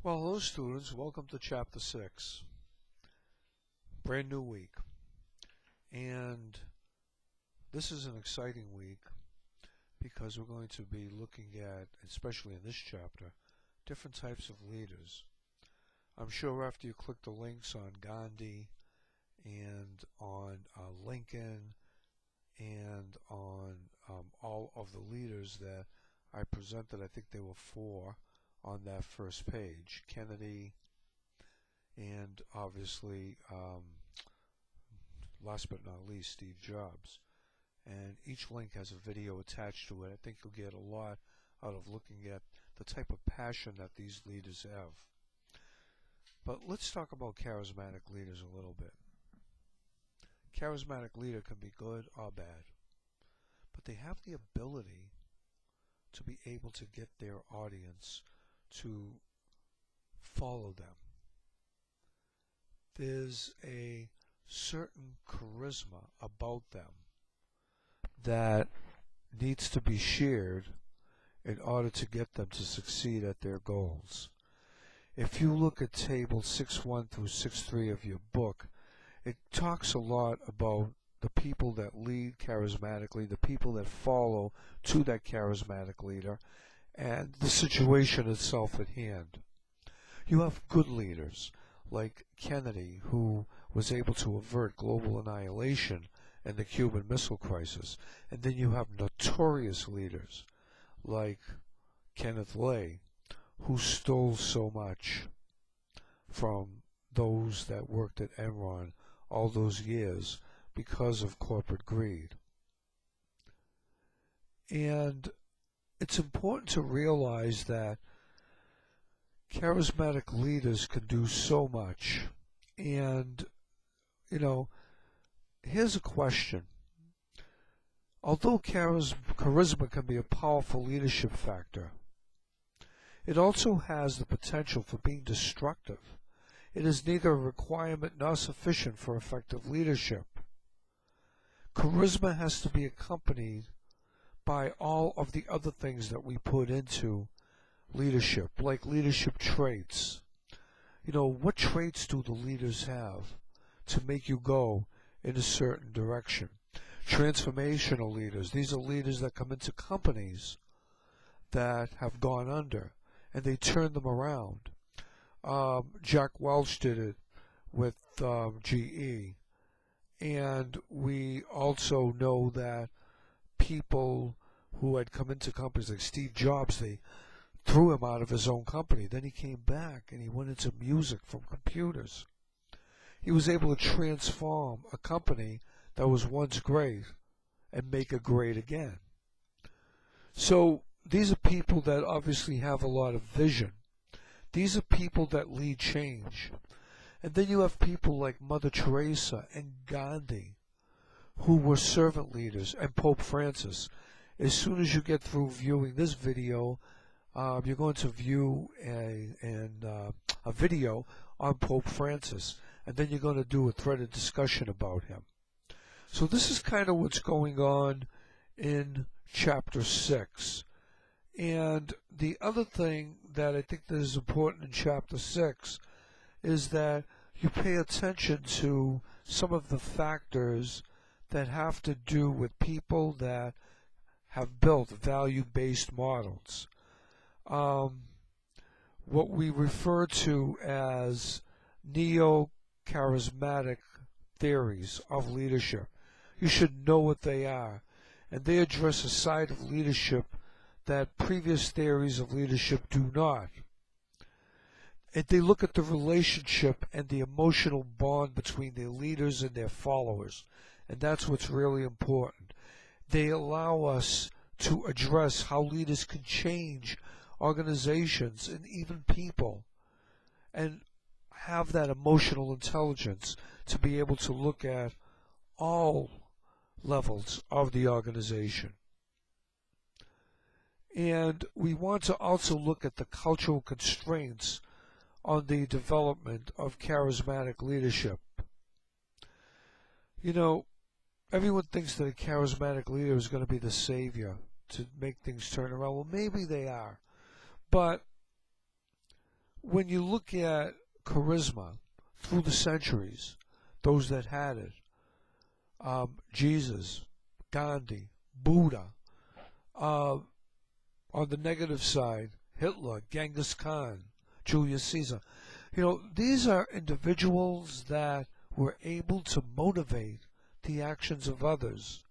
Well, hello students, welcome to Chapter 6. Brand new week. And this is an exciting week because we're going to be looking at, especially in this chapter, different types of leaders. I'm sure after you click the links on Gandhi and on Lincoln and on all of the leaders that I presented, I think there were 4 on that first page: Kennedy, and obviously, last but not least, Steve Jobs. And each link has a video attached to it. I think you'll get a lot out of looking at the type of passion that these leaders have. But let's talk about charismatic leaders a little bit. Charismatic leader can be good or bad, but they have the ability to be able to get their audience to follow them. There's a certain charisma about them that needs to be shared in order to get them to succeed at their goals. If you look at table 6.1 through 6.3 of your book, it talks a lot about the people that lead charismatically, the people that follow to that charismatic leader, and the situation itself at hand. You have good leaders like Kennedy, who was able to avert global annihilation and the Cuban Missile Crisis. And then you have notorious leaders like Kenneth Lay, who stole so much from those that worked at Enron all those years because of corporate greed. And it's important to realize that charismatic leaders can do so much. And, here's a question. Although charisma can be a powerful leadership factor, it also has the potential for being destructive. It is neither a requirement nor sufficient for effective leadership. Charisma has to be accompanied by all of the other things that we put into leadership, like leadership traits. What traits do the leaders have to make you go in a certain direction? Transformational leaders. These are leaders that come into companies that have gone under, and they turn them around. Jack Welch did it with GE. And we also know that people who had come into companies like Steve Jobs, they threw him out of his own company. Then he came back and he went into music from computers. He was able to transform a company that was once great and make it great again. So these are people that obviously have a lot of vision. These are people that lead change. And then you have people like Mother Teresa and Gandhi, who were servant leaders, and Pope Francis. As soon as you get through viewing this video, you're going to view a video on Pope Francis, and then you're going to do a threaded discussion about him. So this is kind of what's going on in Chapter 6. And the other thing that I think that is important in Chapter 6 is that you pay attention to some of the factors that have to do with people that have built value-based models. What we refer to as neo-charismatic theories of leadership. You should know what they are. And they address a side of leadership that previous theories of leadership do not. And they look at the relationship and the emotional bond between their leaders and their followers. And that's what's really important. They allow us to address how leaders can change organizations and even people, and have that emotional intelligence to be able to look at all levels of the organization. And we want to also look at the cultural constraints on the development of charismatic leadership. Everyone thinks that a charismatic leader is going to be the savior to make things turn around. Well, maybe they are. But when you look at charisma through the centuries, those that had it, Jesus, Gandhi, Buddha, on the negative side, Hitler, Genghis Khan, Julius Caesar. These are individuals that were able to motivate the actions of others.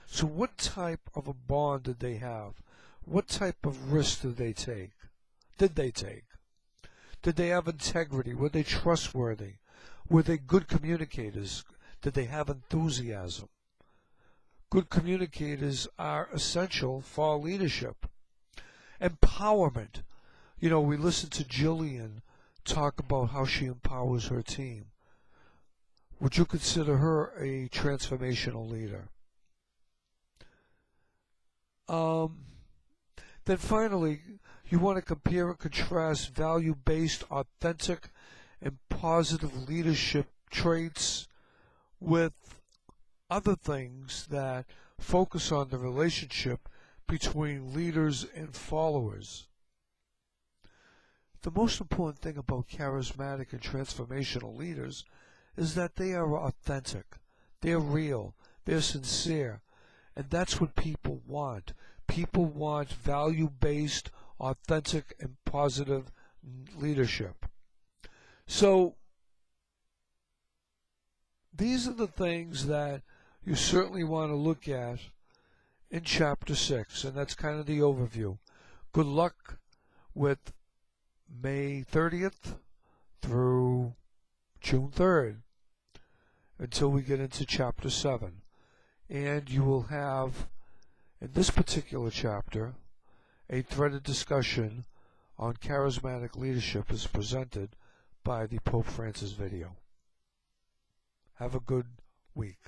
So what type of a bond did they have? What type of risk did they take? Did they have integrity? Were they trustworthy? Were they good communicators? Did they have enthusiasm? Good communicators are essential for leadership. Empowerment. We listened to Jillian talk about how she empowers her team. Would you consider her a transformational leader? Then finally, you want to compare and contrast value-based, authentic, and positive leadership traits with other things that focus on the relationship between leaders and followers. The most important thing about charismatic and transformational leaders is that they are authentic, they're real, they're sincere, and that's what people want. People want value-based, authentic, and positive leadership. So, these are the things that you certainly want to look at in Chapter 6, and that's kind of the overview. Good luck with May 30th through June 3rd until we get into Chapter 7. And you will have, in this particular chapter, a threaded discussion on charismatic leadership as presented by the Pope Francis video. Have a good week.